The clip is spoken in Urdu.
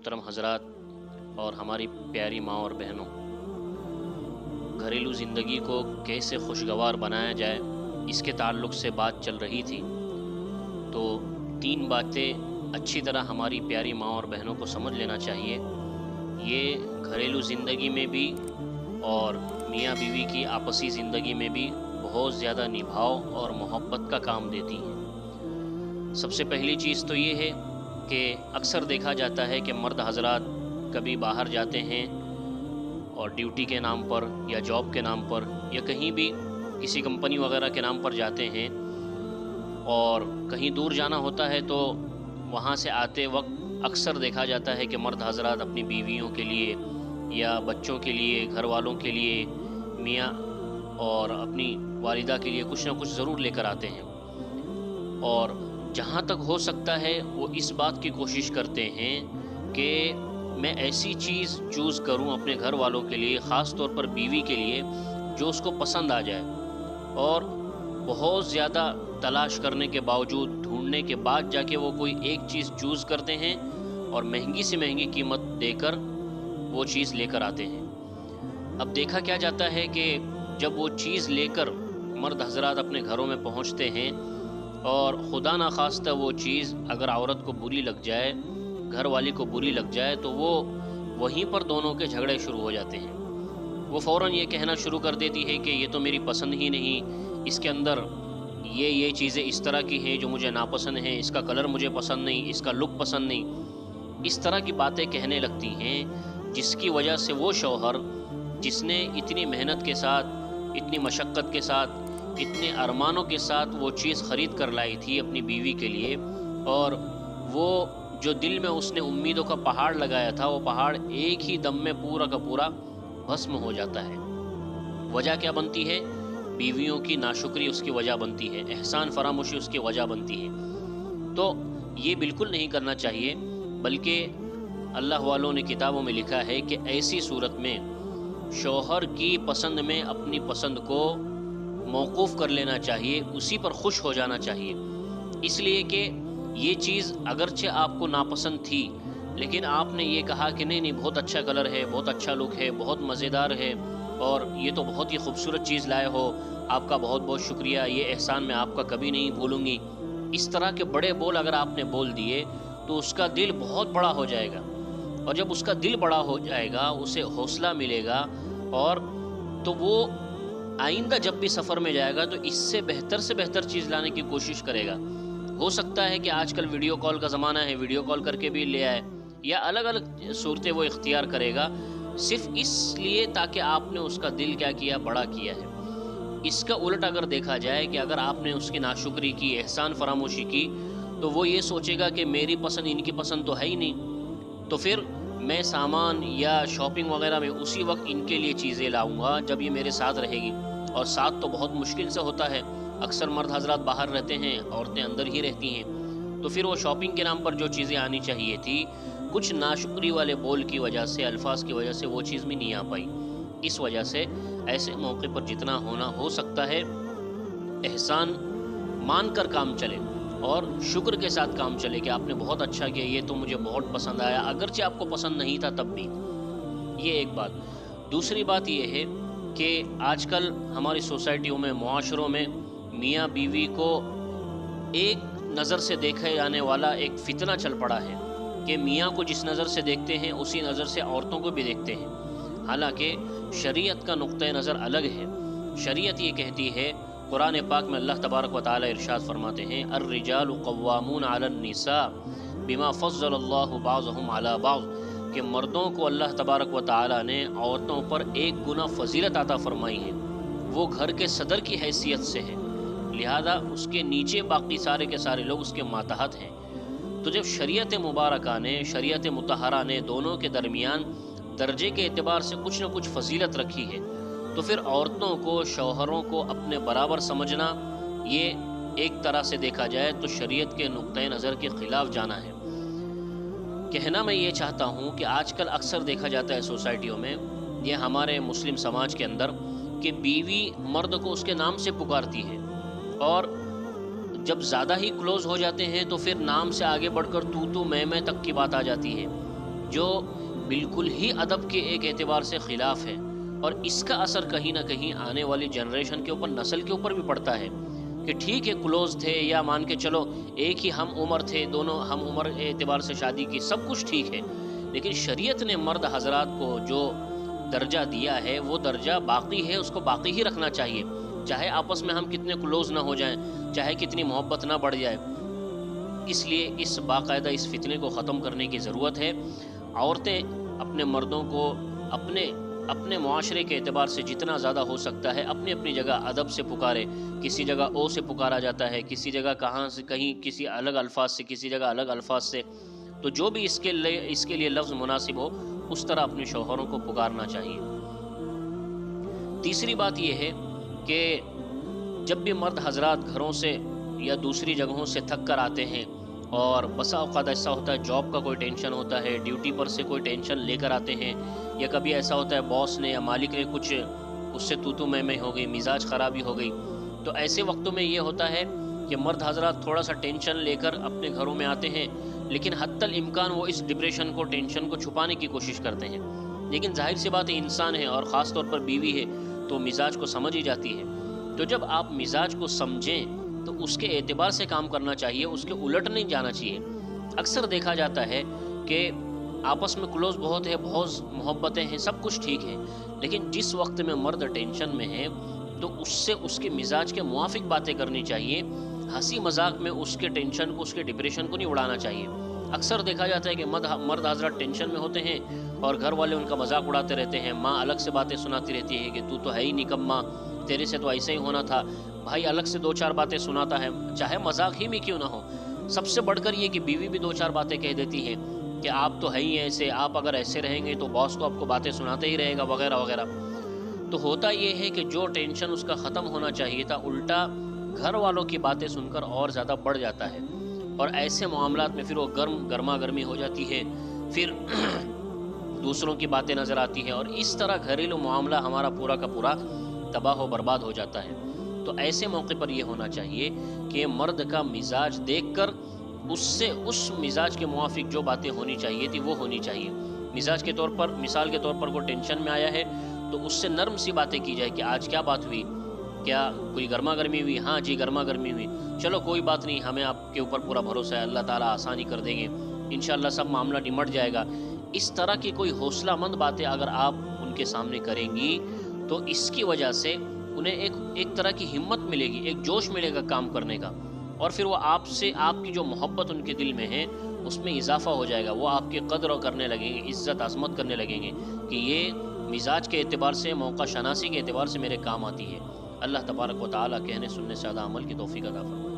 محترم حضرات اور ہماری پیاری ماں اور بہنوں، گھریلو زندگی کو کیسے خوشگوار بنایا جائے اس کے تعلق سے بات چل رہی تھی، تو 3 باتیں اچھی طرح ہماری پیاری ماں اور بہنوں کو سمجھ لینا چاہیے۔ یہ گھریلو زندگی میں بھی اور میاں بیوی کی آپسی زندگی میں بھی بہت زیادہ نبھاؤ اور محبت کا کام دیتی ہیں۔ سب سے پہلی چیز تو یہ ہے کہ اکثر دیکھا جاتا ہے کہ مرد حضرات کبھی باہر جاتے ہیں اور ڈیوٹی کے نام پر یا جاب کے نام پر یا کہیں بھی کسی کمپنی وغیرہ کے نام پر جاتے ہیں، اور کہیں دور جانا ہوتا ہے تو وہاں سے آتے وقت اکثر دیکھا جاتا ہے کہ مرد حضرات اپنی بیویوں کے لیے یا بچوں کے لیے، گھر والوں کے لیے، میاں اور اپنی والدہ کے لیے کچھ نہ کچھ ضرور لے کر آتے ہیں، اور جہاں تک ہو سکتا ہے وہ اس بات کی کوشش کرتے ہیں کہ میں ایسی چیز چوز کروں اپنے گھر والوں کے لیے، خاص طور پر بیوی کے لیے، جو اس کو پسند آ جائے، اور بہت زیادہ تلاش کرنے کے باوجود، ڈھونڈنے کے بعد جا کے وہ کوئی ایک چیز چوز کرتے ہیں اور مہنگی سے مہنگی قیمت دے کر وہ چیز لے کر آتے ہیں۔ اب دیکھا کیا جاتا ہے کہ جب وہ چیز لے کر مرد حضرات اپنے گھروں میں پہنچتے ہیں اور خدا نخواستہ وہ چیز اگر عورت کو بری لگ جائے، گھر والی کو بری لگ جائے، تو وہ وہیں پر دونوں کے جھگڑے شروع ہو جاتے ہیں۔ وہ فوراً یہ کہنا شروع کر دیتی ہے کہ یہ تو میری پسند ہی نہیں، اس کے اندر یہ چیزیں اس طرح کی ہیں جو مجھے ناپسند ہیں، اس کا کلر مجھے پسند نہیں، اس کا لک پسند نہیں، اس طرح کی باتیں کہنے لگتی ہیں، جس کی وجہ سے وہ شوہر جس نے اتنی محنت کے ساتھ، اتنی مشقت کے ساتھ، اتنے ارمانوں کے ساتھ وہ چیز خرید کر لائی تھی اپنی بیوی کے لیے، اور وہ جو دل میں اس نے امیدوں کا پہاڑ لگایا تھا، وہ پہاڑ ایک ہی دم میں پورا کا پورا بھسم ہو جاتا ہے۔ وجہ کیا بنتی ہے؟ بیویوں کی ناشکری اس کی وجہ بنتی ہے، احسان فراموشی اس کی وجہ بنتی ہے۔ تو یہ بالکل نہیں کرنا چاہیے، بلکہ اللہ والوں نے کتابوں میں لکھا ہے کہ ایسی صورت میں شوہر کی پسند میں اپنی پسند کو موقوف کر لینا چاہیے، اسی پر خوش ہو جانا چاہیے، اس لیے کہ یہ چیز اگرچہ آپ کو ناپسند تھی، لیکن آپ نے یہ کہا کہ نہیں بہت اچھا کلر ہے، بہت اچھا لک ہے، بہت مزیدار ہے، اور یہ تو بہت ہی خوبصورت چیز لائے ہو، آپ کا بہت بہت شکریہ، یہ احسان میں آپ کا کبھی نہیں بھولوں گی۔ اس طرح کے بڑے بول اگر آپ نے بول دیے تو اس کا دل بہت بڑا ہو جائے گا، اور جب اس کا دل بڑا ہو جائے گا، اسے حوصلہ ملے گا، اور تو وہ آئندہ جب بھی سفر میں جائے گا تو اس سے بہتر چیز لانے کی کوشش کرے گا۔ ہو سکتا ہے کہ آج کل ویڈیو کال کا زمانہ ہے، ویڈیو کال کر کے بھی لے آئے، یا الگ الگ صورتیں وہ اختیار کرے گا، صرف اس لیے تاکہ آپ نے اس کا دل کیا کیا، بڑا کیا ہے۔ اس کا الٹ اگر دیکھا جائے کہ اگر آپ نے اس کی ناشکری کی، احسان فراموشی کی، تو وہ یہ سوچے گا کہ میری پسند ان کی پسند تو ہے ہی نہیں، تو پھر میں سامان یا شاپنگ وغیرہ میں اسی وقت ان کے لیے چیزیں لاؤں گا جب یہ میرے ساتھ رہے گی، اور ساتھ تو بہت مشکل سے ہوتا ہے، اکثر مرد حضرات باہر رہتے ہیں، عورتیں اندر ہی رہتی ہیں، تو پھر وہ شاپنگ کے نام پر جو چیزیں آنی چاہیے تھی، کچھ ناشکری والے بول کی وجہ سے، الفاظ کی وجہ سے وہ چیز بھی نہیں آ پائی۔ اس وجہ سے ایسے موقع پر جتنا ہونا ہو سکتا ہے احسان مان کر کام چلے اور شکر کے ساتھ کام چلے کہ آپ نے بہت اچھا کیا، یہ تو مجھے بہت پسند آیا، اگرچہ آپ کو پسند نہیں تھا تب بھی۔ یہ ایک بات۔ دوسری بات یہ ہے کہ آج کل ہماری سوسائٹیوں میں، معاشروں میں میاں بیوی کو ایک نظر سے دیکھے جانے والا ایک فتنہ چل پڑا ہے کہ میاں کو جس نظر سے دیکھتے ہیں اسی نظر سے عورتوں کو بھی دیکھتے ہیں، حالانکہ شریعت کا نقطہ نظر الگ ہے۔ شریعت یہ کہتی ہے، قرآن پاک میں اللہ تبارک و تعالی ارشاد فرماتے ہیں، الرجال قوامون علی النساء بما فضل اللہ بعضهم علی بعض، کہ مردوں کو اللہ تبارک و تعالی نے عورتوں پر 1 گنا فضیلت عطا فرمائی ہے، وہ گھر کے صدر کی حیثیت سے ہے، لہذا اس کے نیچے باقی سارے کے سارے لوگ اس کے ماتحت ہیں۔ تو جب شریعت مبارکہ نے، شریعت مطہرہ نے دونوں کے درمیان درجے کے اعتبار سے کچھ نہ کچھ فضیلت رکھی ہے، تو پھر عورتوں کو، شوہروں کو اپنے برابر سمجھنا، یہ ایک طرح سے دیکھا جائے تو شریعت کے نقطۂ نظر کے خلاف جانا ہے۔ کہنا میں یہ چاہتا ہوں کہ آج کل اکثر دیکھا جاتا ہے سوسائٹیوں میں، یہ ہمارے مسلم سماج کے اندر، کہ بیوی مرد کو اس کے نام سے پکارتی ہے، اور جب زیادہ ہی کلوز ہو جاتے ہیں تو پھر نام سے آگے بڑھ کر تو میں تک کی بات آ جاتی ہے، جو بالکل ہی ادب کے ایک اعتبار سے خلاف ہے، اور اس کا اثر کہیں نہ کہیں آنے والی جنریشن کے اوپر، نسل کے اوپر بھی پڑتا ہے کہ ٹھیک ہے کلوز تھے، یا مان کے چلو ایک ہی ہم عمر تھے، دونوں ہم عمر اعتبار سے شادی کی، سب کچھ ٹھیک ہے، لیکن شریعت نے مرد حضرات کو جو درجہ دیا ہے وہ درجہ باقی ہے، اس کو باقی ہی رکھنا چاہیے، چاہے آپس میں ہم کتنے کلوز نہ ہو جائیں، چاہے کتنی محبت نہ بڑھ جائے۔ اس لیے اس باقاعدہ اس فتنے کو ختم کرنے کی ضرورت ہے۔ عورتیں اپنے مردوں کو اپنے معاشرے کے اعتبار سے جتنا زیادہ ہو سکتا ہے اپنی اپنی جگہ ادب سے پکارے، کسی جگہ او سے پکارا جاتا ہے، کسی جگہ کہاں سے کہیں کسی الگ الفاظ سے، کسی جگہ الگ الفاظ سے، تو جو بھی اس کے لیے لفظ مناسب ہو اس طرح اپنے شوہروں کو پکارنا چاہیے۔ تیسری بات یہ ہے کہ جب بھی مرد حضرات گھروں سے یا دوسری جگہوں سے تھک کر آتے ہیں، اور بسا اوقات ایسا ہوتا ہے جاب کا کوئی ٹینشن ہوتا ہے، ڈیوٹی پر سے کوئی ٹینشن لے کر آتے ہیں، یا کبھی ایسا ہوتا ہے باس نے یا مالک نے کچھ اس سے تو میں ہو گئی، مزاج خرابی ہو گئی، تو ایسے وقتوں میں یہ ہوتا ہے کہ مرد حضرات تھوڑا سا ٹینشن لے کر اپنے گھروں میں آتے ہیں، لیکن حتی الامکان وہ اس ڈپریشن کو، ٹینشن کو چھپانے کی کوشش کرتے ہیں، لیکن ظاہر سی بات ہے انسان ہے، اور خاص طور پر بیوی ہے تو مزاج کو سمجھ ہی جاتی ہے۔ تو جب آپ مزاج کو سمجھیں تو اس کے اعتبار سے کام کرنا چاہیے، اس کے الٹ نہیں جانا چاہیے۔ اکثر دیکھا جاتا ہے کہ آپس میں کلوز بہت ہے، بہت محبتیں ہیں، سب کچھ ٹھیک ہے، لیکن جس وقت میں مرد ٹینشن میں ہے تو اس سے اس کے مزاج کے موافق باتیں کرنی چاہیے، ہنسی مذاق میں اس کے ٹینشن کو، اس کے ڈپریشن کو نہیں اڑانا چاہیے۔ اکثر دیکھا جاتا ہے کہ مرد حضرات ٹینشن میں ہوتے ہیں اور گھر والے ان کا مذاق اڑاتے رہتے ہیں، ماں الگ سے باتیں سناتی رہتی ہے کہ تو ہے ہی نکما، تیرے سے تو ایسے ہی ہونا تھا، بھائی الگ سے دو چار باتیں سناتا ہے، چاہے مذاق ہی میں کیوں نہ ہو۔ سب سے بڑھ کر یہ کہ بیوی بھی دو چار باتیں کہہ دیتی ہے کہ آپ تو ہے ہی ایسے، آپ اگر ایسے رہیں گے تو باس تو آپ کو باتیں سناتے ہی رہے گا، وغیرہ وغیرہ۔ تو ہوتا یہ ہے کہ جو ٹینشن اس کا ختم ہونا چاہیے تھا، الٹا گھر والوں کی باتیں سن کر اور زیادہ بڑھ جاتا ہے، اور ایسے معاملات میں پھر وہ گرما گرمی ہو جاتی ہے، پھر دوسروں کی باتیں نظر آتی ہیں، اور اس طرح گھریلو معاملہ ہمارا پورا کا پورا تباہ و برباد ہو جاتا ہے۔ تو ایسے موقع پر یہ ہونا چاہیے کہ مرد کا مزاج دیکھ کر اس مزاج کے موافق جو باتیں ہونی چاہیے تھی وہ ہونی چاہیے۔ مزاج کے طور پر، مثال کے طور پر وہ ٹینشن میں آیا ہے تو اس سے نرم سی باتیں کی جائے کہ آج کیا بات ہوئی، کیا کوئی گرما گرمی ہوئی؟ ہاں جی گرما گرمی ہوئی، چلو کوئی بات نہیں، ہمیں آپ کے اوپر پورا بھروسہ ہے، اللہ تعالیٰ آسانی کر دیں گے، انشاءاللہ سب معاملہ نمٹ جائے گا۔ اس طرح کی کوئی حوصلہ مند باتیں اگر آپ ان کے سامنے کریں گی تو اس کی وجہ سے انہیں ایک طرح کی ہمت ملے گی، ایک جوش ملے گا کام کرنے کا، اور پھر وہ آپ سے، آپ کی جو محبت ان کے دل میں ہے اس میں اضافہ ہو جائے گا، وہ آپ کی قدر کرنے لگیں گے، عزت عظمت کرنے لگیں گے کہ یہ مزاج کے اعتبار سے، موقع شناسی کے اعتبار سے میرے کام آتی ہے۔ اللہ تبارک و تعالیٰ کہنے سننے سے زیادہ عمل کی توفیق عطا فرمائے۔